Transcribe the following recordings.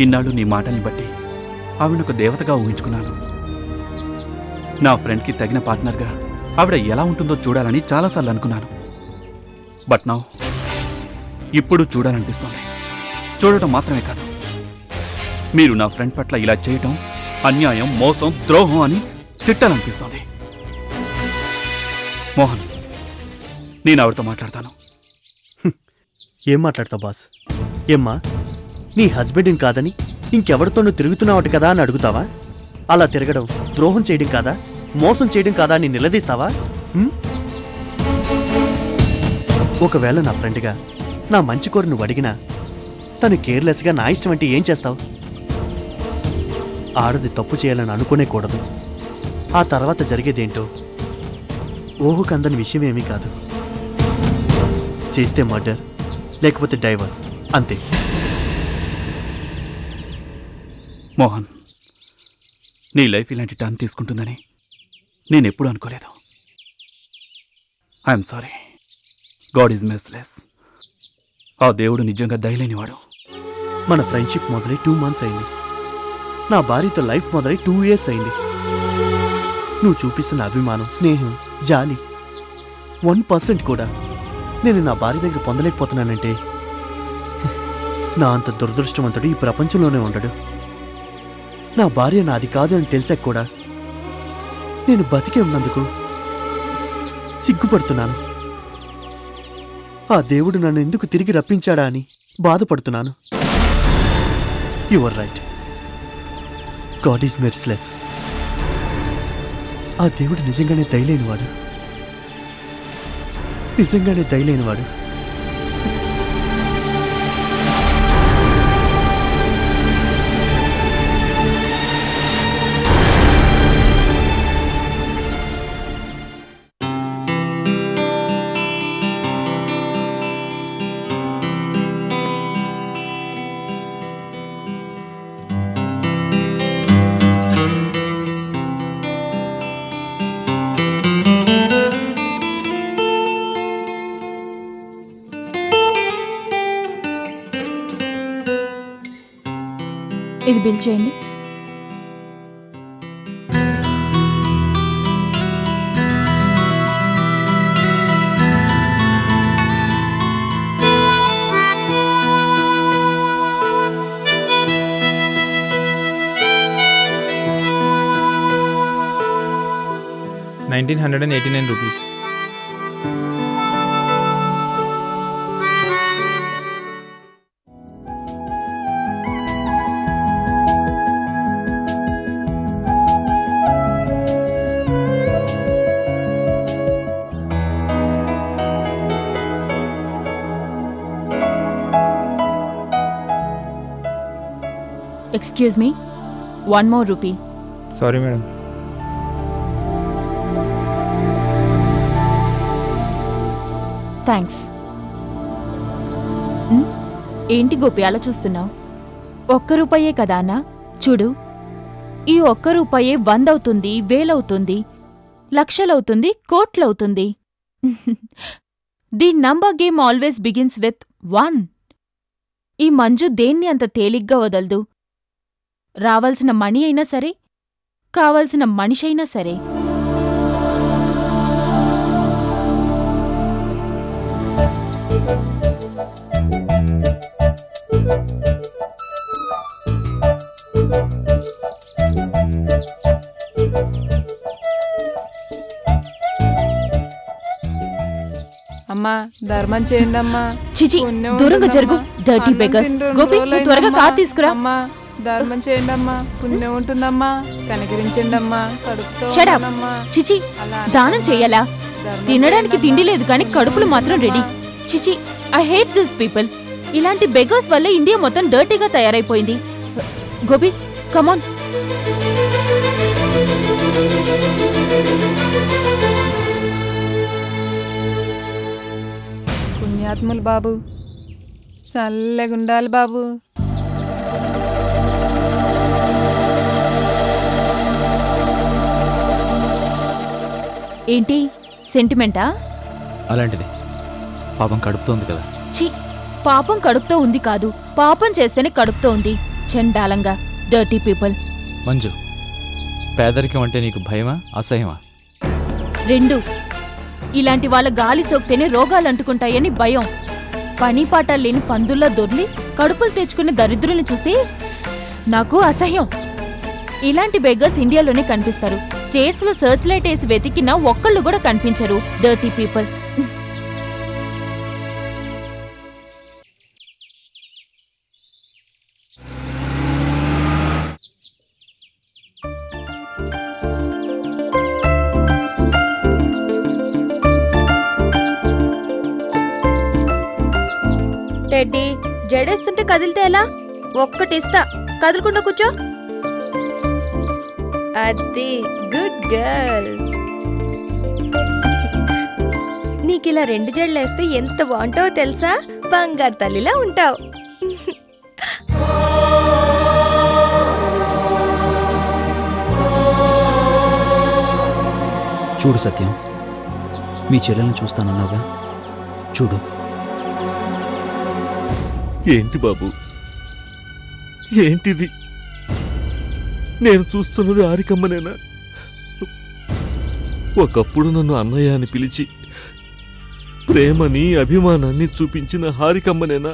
ఇన్నాళ్ళు నీ మాటల్ని బట్టి ఆవిడొక దేవతగా ఊహించుకున్నాను. నా ఫ్రెండ్కి తగిన పార్ట్నర్గా ఆవిడ ఎలా ఉంటుందో చూడాలని చాలాసార్లు అనుకున్నాను. బట్ నౌ ఇప్పుడు చూడాలనిపిస్తోంది. చూడటం మాత్రమే కాదు, మీరు నా ఫ్రెండ్ పట్ల ఇలా చేయటం అన్యాయం, మోసం, ద్రోహం అని తిట్టాలనిపిస్తోంది. మోహన్, నేను ఆవిడతో మాట్లాడతాను. ఏం మాట్లాడతావు బాస్? ఏమ్మా, నీ హస్బెండ్ని కాదని ఇంకెవరితోనూ తిరుగుతున్నావట కదా అని అడుగుతావా? అలా తిరగడం ద్రోహం చేయడం కాదా, మోసం చేయడం కాదా అని నిలదీస్తావా? ఒకవేళ నా ఫ్రెండ్గా నా మంచి కోరి నువ్వు అడిగినా తను కేర్లెస్గా నా ఇష్టం అంటే ఏం చేస్తావు? ఆడది తప్పు చేయాలని అనుకునే కూడదు. ఆ తర్వాత జరిగేదేంటో ఊహకందని విషయం ఏమీ కాదు. చేస్తే మర్డర్, లేకపోతే డైవర్స్, అంతే. మోహన్, నీ లైఫ్ ఇలాంటి టర్న్ తీసుకుంటుందని నేనెప్పుడూ అనుకోలేదు. I'm sorry. God is merciless. ఆ దేవుడు నిజంగా దయలేనివాడు. మన ఫ్రెండ్షిప్ మొదలై 2 months అయింది. నా భార్యతో లైఫ్ మొదలై 2 years అయింది. నువ్వు చూపిస్తున్న అభిమానం, స్నేహం, జాలి 1% కూడా నేను నా భార్య దగ్గర పొందలేకపోతున్నానంటే నా అంత దురదృష్టవంతుడు ఈ ప్రపంచంలోనే ఉండడు. నా భార్య నాది కాదు అని తెలిసాక కూడా నేను బతికే ఉన్నందుకు సిగ్గుపడుతున్నాను. ఆ దేవుడు నన్ను ఎందుకు తిరిగి రప్పించాడా అని బాధపడుతున్నాను. You are right. God is merciless. ఆ దేవుడు నిజంగానే దయలేనివాడు. నిజంగానే దయలేనివాడు. ఇది బిల్ చేయండి. ₹1,989. Excuse me, 1 more rupee. Sorry madam. Thanks. ఏంటి గోపి అలా చూస్తున్నావు? ₹1 కదా అన్నా? చూడు, ఈ ₹1 100 అవుతుంది, 1000 అవుతుంది, లక్షలవుతుంది, కోట్లవుతుంది. The number game always begins with 1. ఈ మంజు దేన్ని అంత తేలిగ్గా వదలదు. రావాల్సిన మనీ అయినా సరే, కావాల్సిన మనిషైనా సరే. అమ్మా, ధర్మం చేయండి అమ్మా. చిచి, దూరంగా జరుగు, డర్టీ బెగర్స్. గోపి, నువ్వు త్వరగా కార్ తీసుకురా. అమ్మా, ధర్మం చేయండి అమ్మా, పుణ్యం ఉంటుందమ్మా. కనికరించండి అమ్మా. Shut up. చిచి, దానం చెయ్యాలా? తినడానికి తిండి లేదు కానీ కడుపులు మాత్రం రెడీ. చిచి, ఐ హేట్ దిస్ పీపుల్. ఇలాంటి బెగర్స్ వల్ల ఇండియా మొత్తం డర్టీగా తయారైపోయింది. గోపి, కమాన్. పుణ్యాత్ములు బాబు, చల్లగుండాలి బాబు. ఏంటి సెంటిమెంటా? అలాంటిది. పాపం కడుపుతోంది కదా. ఛీ, పాపం కడుపుతో ఉంది కాదు, పాపం చేస్తేనే కడుపుతో ఉంది. చండాలంగా డర్టీ పీపుల్. మంజు, పేదరికం అంటే నీకు భయమా అసహ్యమా? రెండు. ఇలాంటి వాళ్ళ గాలి సోకితేనే రోగాలు అంటుకుంటాయని భయం. పని పాట లేని పందుల్లా దొర్లి కడుపులు తెచ్చుకునే దరిద్రుల్ని చూసి నాకు అసహ్యం. ఇలాంటి బెగ్గర్స్ ఇండియాలోనే కనిపిస్తారు. స్టేట్స్ లో సర్చ్ లైట్ వేసి వెతికినా ఒక్కళ్ళు కూడా కనిపించరు. Dirty people. టెడ్డీ, జడేస్తుంటే కదిలితే ఎలా? ఒక్కటిస్తా, కదలకుండా కూర్చో. అది గుడ్ గర్ల్. నీకిలా 2 జడలేస్తే ఎంత బాగుంటావో తెలుసా? బంగారు తల్లిలా ఉంటావు. చూడు సత్యం, మీ చెల్లెల్ని చూస్తానన్నావుగా, చూడు. ఏంటి బాబు, ఏంటిది? నేను చూస్తున్నది హారికమ్మనేనా? ఒకప్పుడు నన్ను అన్నయ్య అని పిలిచి ప్రేమని అభిమానాన్ని చూపించిన హారికమ్మనేనా?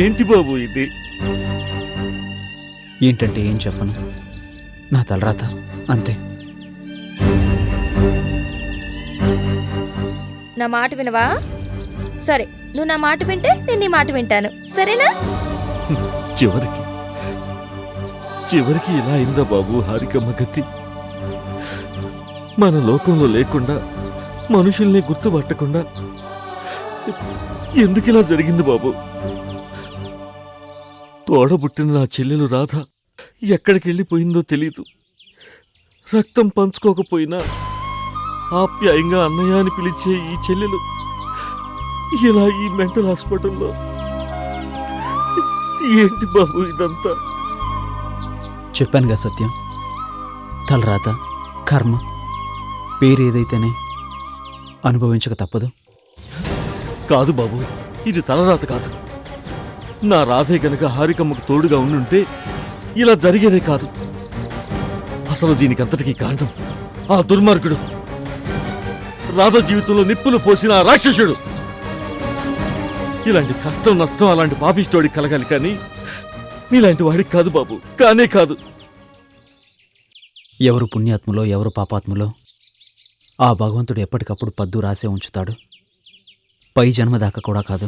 ఏంటి బాబు ఇది? ఏంటంటే ఏం చెప్పను, నా తలరాత అంతే. నా మాట వినవా? సరే, నువ్వు నా మాట వింటే నేను నీ మాట వింటాను, సరేనా? చివరికి ఇలా అయిందా బాబు హారికమ్మ గతి? మన లోకంలో లేకుండా, మనుషుల్ని గుర్తుపట్టకుండా ఎందుకు ఇలా జరిగింది బాబు? తోడబుట్టిన నా చెల్లెలు రాధ ఎక్కడికి వెళ్ళిపోయిందో తెలీదు. రక్తం పంచుకోకపోయినా ఆప్యాయంగా అన్నయ్య అని పిలిచే ఈ చెల్లెలు ఇలా ఈ మెంటల్ హాస్పిటల్లో. ఏంటి బాబు ఇదంతా? చెప్పానుగా సత్యం, తలరాత, కర్మ, పేరేదైతేనే అనుభవించక తప్పదు. కాదు బాబు, ఇది తలరాత కాదు. నా రాధే గనక హారికమ్మకు తోడుగా ఉండుంటే ఇలా జరిగేదే కాదు. అసలు దీనికంతటికీ కారణం ఆ దుర్మార్గుడు, రాధ జీవితంలో నిప్పులు పోసిన ఆ రాక్షసుడు. ఇలాంటి కష్టం నష్టం అలాంటి పాపిస్తోడికి కలగాలి, కానీ మీలాంటి వాడికి కాదు బాబు, కానే కాదు. ఎవరు పుణ్యాత్ములో ఎవరు పాపాత్ములో ఆ భగవంతుడు ఎప్పటికప్పుడు పద్దు రాసే ఉంచుతాడు. పై జన్మ దాకా కూడా కాదు,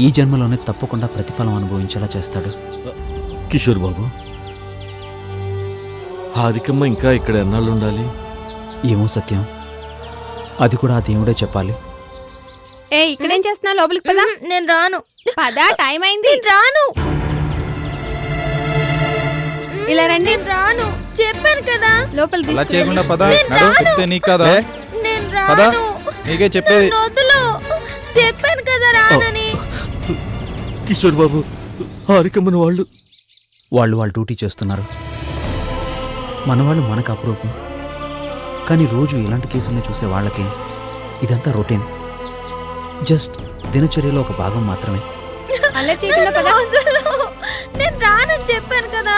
ఈ జన్మలోనే తప్పకుండా ప్రతిఫలం అనుభవించేలా చేస్తాడు. కిషోర్ బాబు, హారికమ్మ ఇంకా ఇక్కడ ఎన్నాళ్ళు ఉండాలి? ఏమో సత్యం, అది కూడా ఆ దేవుడే చెప్పాలి. ఏ ఇక్కడేం చేస్తున్నా? లోపలికి పదా. నేను రాను. పదా, టైం అయింది. నేను రాను. ఇలా రండి. నేను రాను, చెప్పాను కదా. లోపలికి అలా తీసుకెళ్ళి. చేయకుండా పదా. నేను నడు, రాను. చెప్తే నీకు కదా. నేను పదా, రాను. నీకే చెప్పేది. నన్ను వదులు. చెప్పాను కదా రానని. కిషోర్ బాబు, హారికమ్మని వాళ్ళు వాళ్ళ డ్యూటీ చేస్తున్నారు. మనవాళ్ళు మనకు అపురూపం, కానీ రోజు ఇలాంటి కేసుల్ని చూసే వాళ్ళకి ఇదంతా రొటీన్, జస్ట్ దినచర్యలో ఒక భాగం మాత్రమే. అలా చేయకుండా నన్ను పదా. వదులు. నేను రానని చెప్పాను కదా.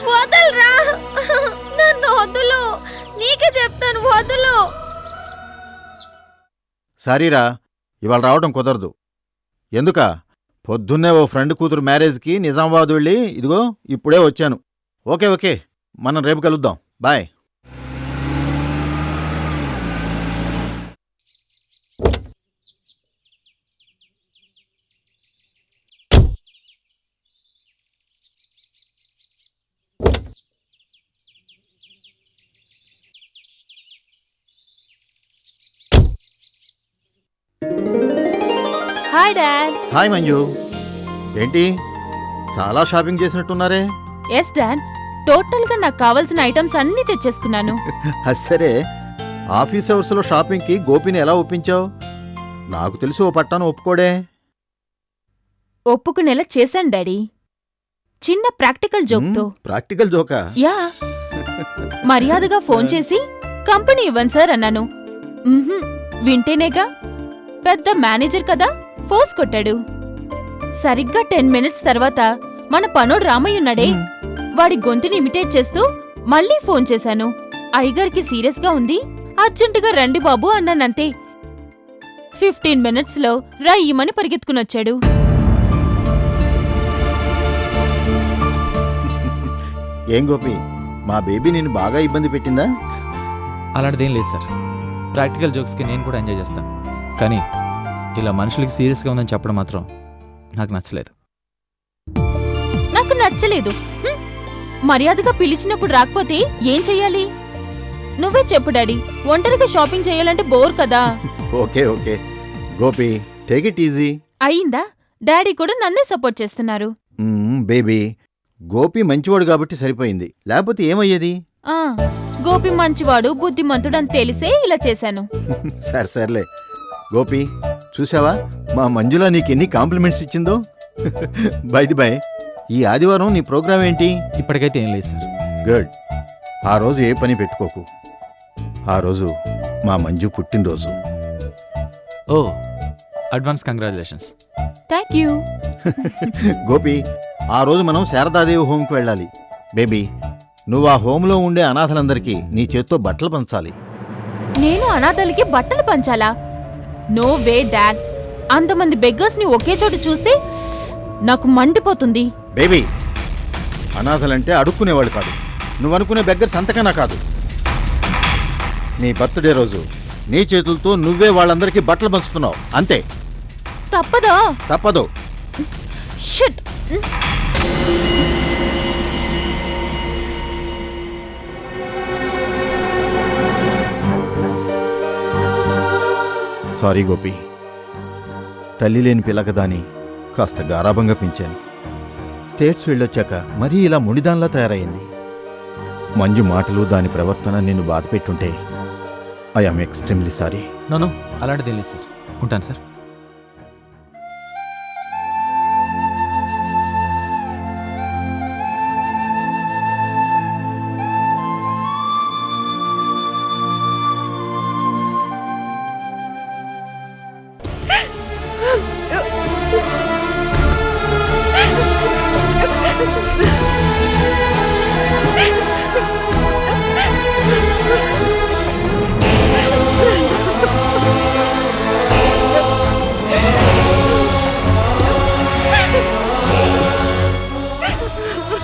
వదలరా, నన్ను వదులు. నీకే చెప్తాను, వదులు. సారీరా, ఇవాళ రావడం కుదరదు. ఎందుక? పొద్దున్నే ఓ ఫ్రెండ్ కూతురు మ్యారేజ్కి నిజామాబాద్ వెళ్ళి ఇదిగో ఇప్పుడే వచ్చాను. ఓకే, మనం రేపు కలుద్దాం. Bye. Hi dad. Hi Manju. ఏంటి చాలా షాపింగ్ చేసినట్టున్నారే? ఎస్ డాడ్, టోటల్ గా నాకు కావాల్సిన ఐటమ్స్ అన్ని తెచ్చేసుకున్నాను. సరే, ఆఫీస్ అవర్స్లో షాపింగ్కి గోపిని ఎలా ఒప్పించావు? నాకు తెలిసి ఓ పట్టాను ఒప్పుకోడే. ఒప్పుకునేలా చేశాను డాడీ, చిన్న ప్రాక్టికల్ జోక్తో. ప్రాక్టికల్ జోకా? యా, మర్యాదగా ఫోన్ చేసి కంపెనీ ఇవ్వండి సార్ అన్నాను. వింటేనేగా, పెద్ద మేనేజర్ కదా, ఫోర్స్ కొట్టాడు. సరిగ్గా 10 మినిట్స్ తర్వాత మన పనోడు రామయ్య ఉన్నాడే వాడి గొంతుని ఇమిటేట్ చేస్తూ మళ్ళీ ఫోన్ చేశాను. అయ్యగారికి సీరియస్ గా ఉంది, అర్జెంటుగా రండి బాబు అన్నానంతే. 15 minutes లో రయ్యమని పరిగెత్తుకునొచ్చాడు. ఏం గోపి, మా బేబీ నిన్ను బాగా ఇబ్బంది పెట్టిందా? అలాంటిదేం లేదు సార్. ప్రాక్టికల్ జోక్స్కి నేను కూడా ఎంజాయ్ చేస్తాను, కానీ ఇలా మనుషులకి సీరియస్గా ఉందని చెప్పడం మాత్రం నాకు నచ్చలేదు. నాకు నచ్చలేదు. మర్యాదగా పిలిచినప్పుడు రాకపోతే ఏం చెయ్యాలి? నువ్వే చెప్పు డాడీ. ఒంటరిగా షాపింగ్ చేయాలంటే బోర్ కదా. Okay okay Gopi, take it easy. అయిందా? డాడీ కూడా నన్నే సపోర్ట్ చేస్తున్నారు. బేబీ, గోపి మంచివాడు కాబట్టి సరిపోయింది, లేకపోతే ఏమయ్యేది? ఆ గోపి మంచివాడు బుద్ధిమంతుడు అని తెలిసే ఇలా చేశాను. సర్లే గోపి, చూసావా మా మంజుల నీకెన్ని కాంప్లిమెంట్స్ ఇచ్చిందో? బైది బై, ఈ ఆదివారం నీ ప్రోగ్రామ్ ఏంటి? ఇప్పటికైతే ఏం లేదు సార్. గుడ్. ఆ రోజు ఏ పని పెట్టుకోకు. ఆ రోజు మా మంజు పుట్టినరోజు. ఓ, advance congratulations. Thank you. Gopi, ఆ రోజు మనం శారదాదేవి హోమ్కి వెళ్ళాలి. బేబీ, నువ్వు ఆ హోమ్లో ఉండే అనాథలందరికీ నీ చేత్తో బట్టలు పంచాలి. నేను అనాథలకి బట్టలు పంచాలా? No way dad. అంతమంది బెగ్గర్స్ ని ఒకే చోట చూస్తే నాకు మండిపోతుంది. బేబీ, అనాథలంటే అడుక్కునేవాడు కాదు, నువ్వనుకునే బెగ్గర్స్ అంతకన్నా కాదు. నీ బర్త్డే రోజు నీ చేతులతో నువ్వే వాళ్ళందరికీ బట్టలు పంచుతున్నావు, అంతే. తప్పదా? తప్పదు. షిట్. సారీ గోపి, తల్లి లేని పిల్లకదాని కాస్త గారాభంగా పెంచాను. స్టేట్స్ వెళ్ళొచ్చాక మరీ ఇలా ముడిదాన్లా తయారైంది. మంజు మాటలు, దాని ప్రవర్తన నిన్ను బాధ పెట్టుంటే I am extremely sorry. No, అలాంటిదేం లేదు సార్. ఉంటాను sir.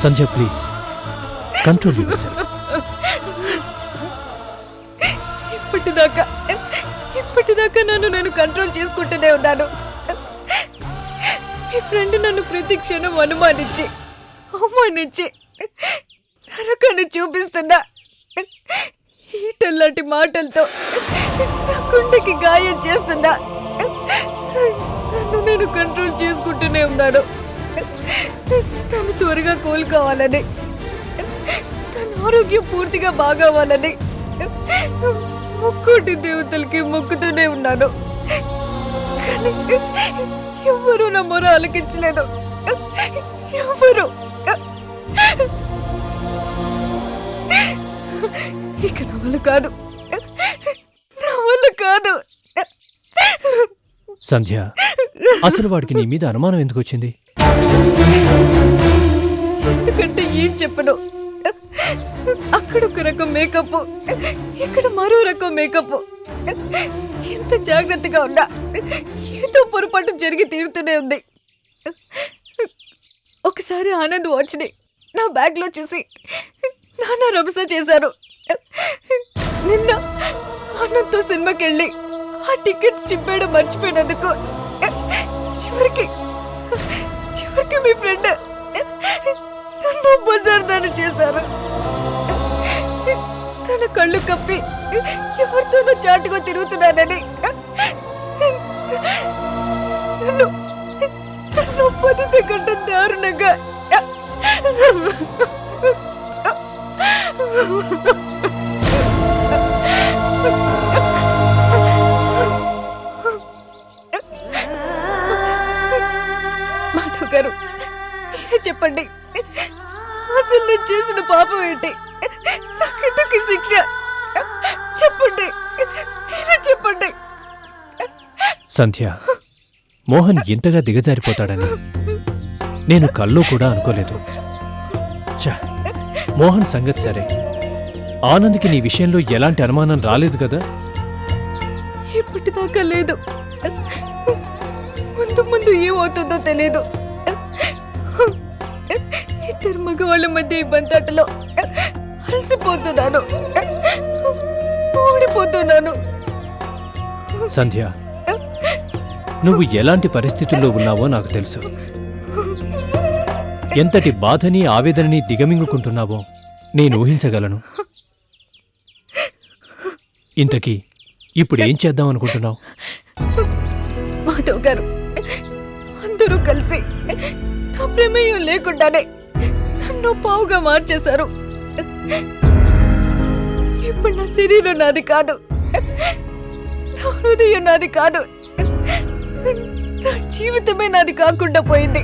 Sandhya, please control yourself. ఇప్పటిదాకా నేను కంట్రోల్ చేసుకుంటూనే ఉన్నాను. మీ ఫ్రెండ్ నన్ను ప్రతి క్షణం అవమానించి నరకాన్ని చూపిస్తున్నా ఈటల్లాంటి మాటలతో నా గుండెకి గాయం చేస్తున్నా. నన్ను నేను కంట్రోల్ చేసుకుంటూనే ఉన్నాను. తను త్వరగా కోలుకోవాలని, తన ఆరోగ్యం పూర్తిగా బాగవ్వాలని ముక్కోటి దేవతలకి మొక్కుతూనే ఉన్నాను. కానీ ఎవ్వరూ నా మొర ఆలకించలేదు. ఎవ్వరూ. ఇక నా వల్ల కాదు. సంధ్య, అసలు వాడికి నీ మీద అనుమానం ఎందుకు వచ్చింది? ఎందుకంటే ఏం చెప్పను. అక్కడ ఒక రకం మేకప్, ఇక్కడ మరో రకం మేకప్. ఎంత జాగ్రత్తగా ఉన్నా ఏదో పొరపాటు జరిగి తీరుతూనే ఉంది. ఒకసారి ఆనంద్ వాచ్ని నా బ్యాగ్లో చూసి నానా రభస చేశారు. నిన్న ఆనంద్తో సినిమాకి వెళ్ళి ఆ టికెట్స్ చింపేయడం మర్చిపోయినందుకు చివరికి మీ ఫ్రెండ్ నన్ను బజార్దాన్ని చేశారు. తన కళ్ళు కప్పి ఎవరితోనో చాటుగా తిరుగుతున్నానని నన్ను 10 గంట దారుణంగా మాధవ్ గారు, మీరే చెప్పండి, అసలు నేను చేసిన పాపం ఏంటి? నాకెందుకు శిక్ష? చెప్పండి, మీరే చెప్పండి. సంధ్య, మోహన్ ఇంతగా దిగజారిపోతాడని నేను కల్లో కూడా అనుకోలేదు. ఛ, మోహన్ సంగతి సరే, ఆనంద్కి నీ విషయంలో ఎలాంటి అనుమానం రాలేదు కదా? ఇప్పటిదాకా లేదు. ముందు ముందు ఏమవుతుందో తెలీదు. ఇద్దరు మగవాళ్ళ మధ్య ఈ బంతాటలో అలసిపోతున్నాను, ఓడిపోతున్నాను. సంధ్య, నువ్వు ఎలాంటి పరిస్థితుల్లో ఉన్నావో నాకు తెలుసు. ఎంతటి బాధని ఆవేదనని దిగమింగుకుంటున్నావో నేను ఊహించగలను. ఇంతకీ ఇప్పుడు ఏం చేద్దాం అనుకుంటున్నావు? మాధవ్ గారు, అందరూ కలిసి నా ప్రమేయం లేకుండానే నన్ను పావుగా మార్చేశారు. ఇప్పుడు నా శరీరం నాది కాదు, నా హృదయం నాది కాదు, నా జీవితమే నాది కాకుండా పోయింది.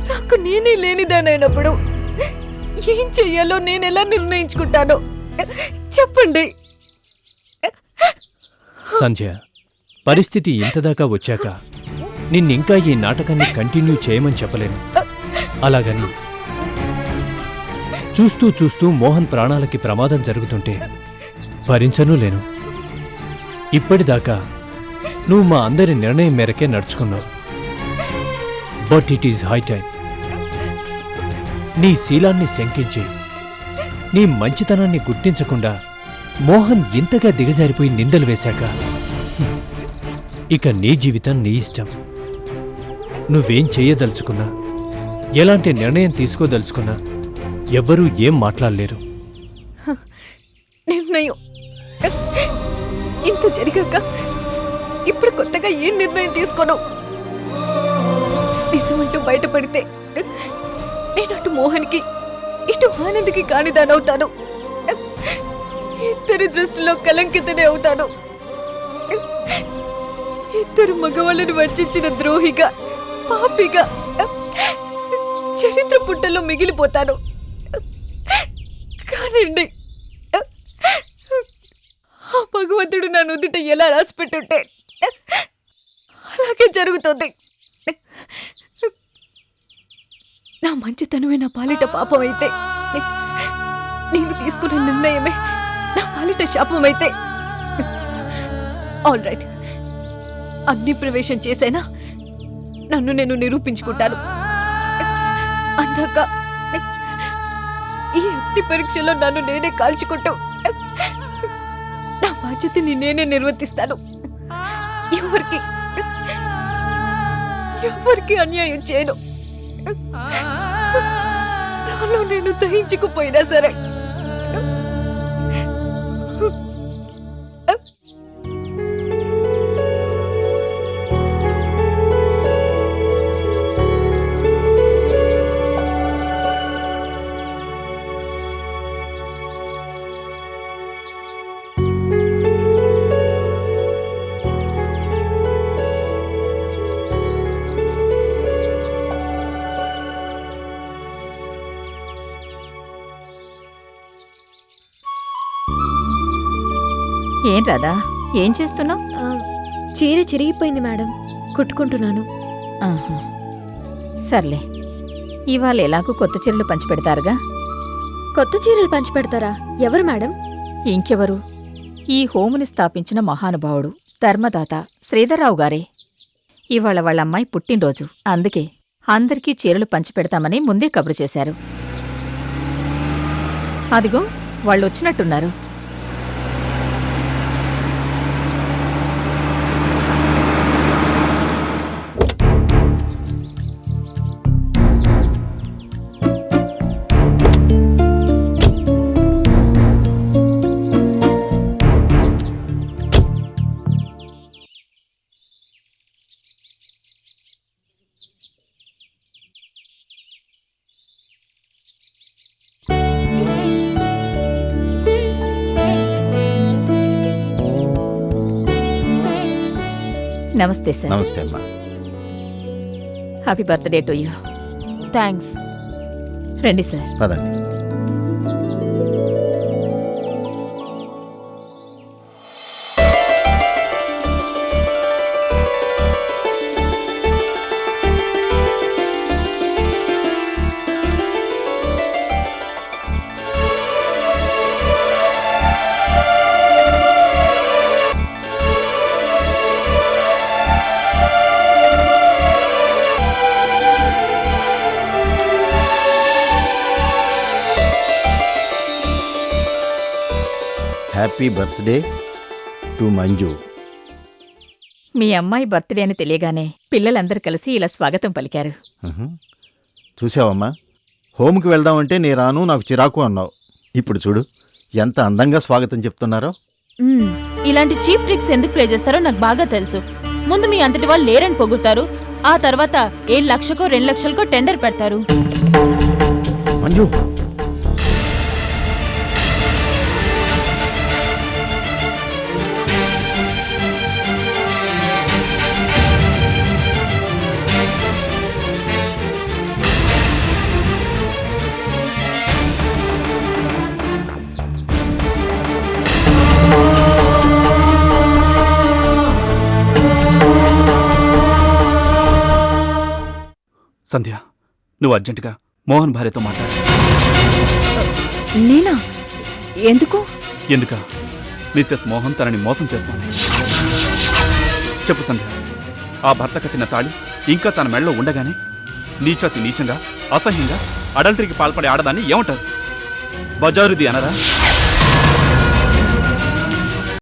నాకు నేనే లేనిదానైనప్పుడు ఏం చెయ్యాలో నేను ఎలా నిర్ణయించుకుంటానో చెప్పండి. సంధ్య, పరిస్థితి ఇంతదాకా వచ్చాక నిన్నింకా ఈ నాటకాన్ని కంటిన్యూ చేయమని చెప్పలేను. అలాగని చూస్తూ చూస్తూ మోహన్ ప్రాణాలకి ప్రమాదం జరుగుతుంటే భరించనూ లేను. ఇప్పటిదాకా నువ్వు మా అందరి నిర్ణయం మేరకే నడుచుకున్నావు. But it is high time. నీ శీలాన్ని శంకించి నీ మంచితనాన్ని గుర్తించకుండా మోహన్ ఇంతగా దిగజారిపోయి నిందలు వేశాక ఇక నీ జీవితం నీ ఇష్టం. నువ్వేం చేయదలుచుకున్నా, ఎలాంటి నిర్ణయం తీసుకోదలుచుకున్నా ఎవ్వరూ ఏం మాట్లాడలేరు. నిర్ణయం ఇంత జరిగాక ఇప్పుడు కొత్తగా ఏం నిర్ణయం తీసుకోను? నిజం అంటూ బయటపడితే నేను అటు మోహన్కి ఇటు ఆనంద్కి కానిదానవుతాను. ఇద్దరి దృష్టిలో కలంకితనే అవుతాను. ఇద్దరు మగవాళ్ళని వంచిన ద్రోహిగా, పాపిగా చరిత్ర పుట్టల్లో మిగిలిపోతాను. కానివ్వండి, ఆ భగవంతుడు నా నుదుట ఎలా రాసిపెట్టుంటే అలాగే జరుగుతుంది. నా మంచితనమే నా పాలిట పాపమైతే, నేను తీసుకున్న నిర్ణయమే నా పాలిట శాపమైతే ఆల్ రైట్, అగ్ని ప్రవేశం చేసైనా నన్ను నేను నిరూపించుకుంటాను. అందాక ఈ అగ్ని పరీక్షలో నన్ను నేనే కాల్చుకుంటూ నా బాధ్యతని నేనే నిర్వర్తిస్తాను. ఎవరికి అన్యాయం చేయను. నాలో నేను దహించుకుపోయినా సరే. ఏం రాదా, ఏం చేస్తున్నావు? చీర చిరిగిపోయింది మేడం, కుట్టుకుంటున్నాను. సర్లే, ఇవాళ ఎలాగూ కొత్త చీరలు పంచిపెడతారుగా. కొత్త చీరలు పంచిపెడతారా? ఎవరు మేడం? ఇంకెవరు, ఈ హోముని స్థాపించిన మహానుభావుడు ధర్మదాత శ్రీధర్రావు గారే. ఇవాళ వాళ్ళ అమ్మాయి పుట్టినరోజు, అందుకే అందరికీ చీరలు పంచిపెడతామని ముందే కబురు చేశారు. అదిగో వాళ్ళొచ్చినట్టున్నారు. నమస్తే సార్. నమస్తే అమ్మా. Happy birthday to you. Thanks. రండి సార్. పదండి. Happy birthday to Manju. మీ అమ్మాయి బర్త్డే అని తెలియగానే పిల్లలందరూ కలిసి ఇలా స్వాగతం పలికారు. చూసావమ్మా, హోమ్కి వెళ్దామంటే నే రాను, నాకు చిరాకు అన్నావు. ఇప్పుడు చూడు ఎంత అందంగా స్వాగతం చెప్తున్నారో. ఇలాంటి చీప్ ట్రిక్స్ ఎందుకు ప్లే చేస్తారో నాకు బాగా తెలుసు. ముందు మీ అంతటి వాళ్ళు లేరని పొగుడతారు, ఆ తర్వాత 1 లక్షకో 2 లక్షలకో టెండర్ పెడతారు. మంజు, సంధ్య, నువ్వు అర్జెంటుగా మోహన్ భార్యతో మాట్లాడు. నేనా? ఎందుకు? ఎందుక? మిసెస్ మోహన్ తనని మోసం చేస్తోంది. చెప్పు సంధ్య, ఆ భర్త కట్టిన తాళి ఇంకా తన మెడలో ఉండగానే నీచాతి నీచంగా, అసహ్యంగా అడల్టరీకి పాల్పడే ఆడదాన్ని ఏమంటారు? బజారుది అనరా?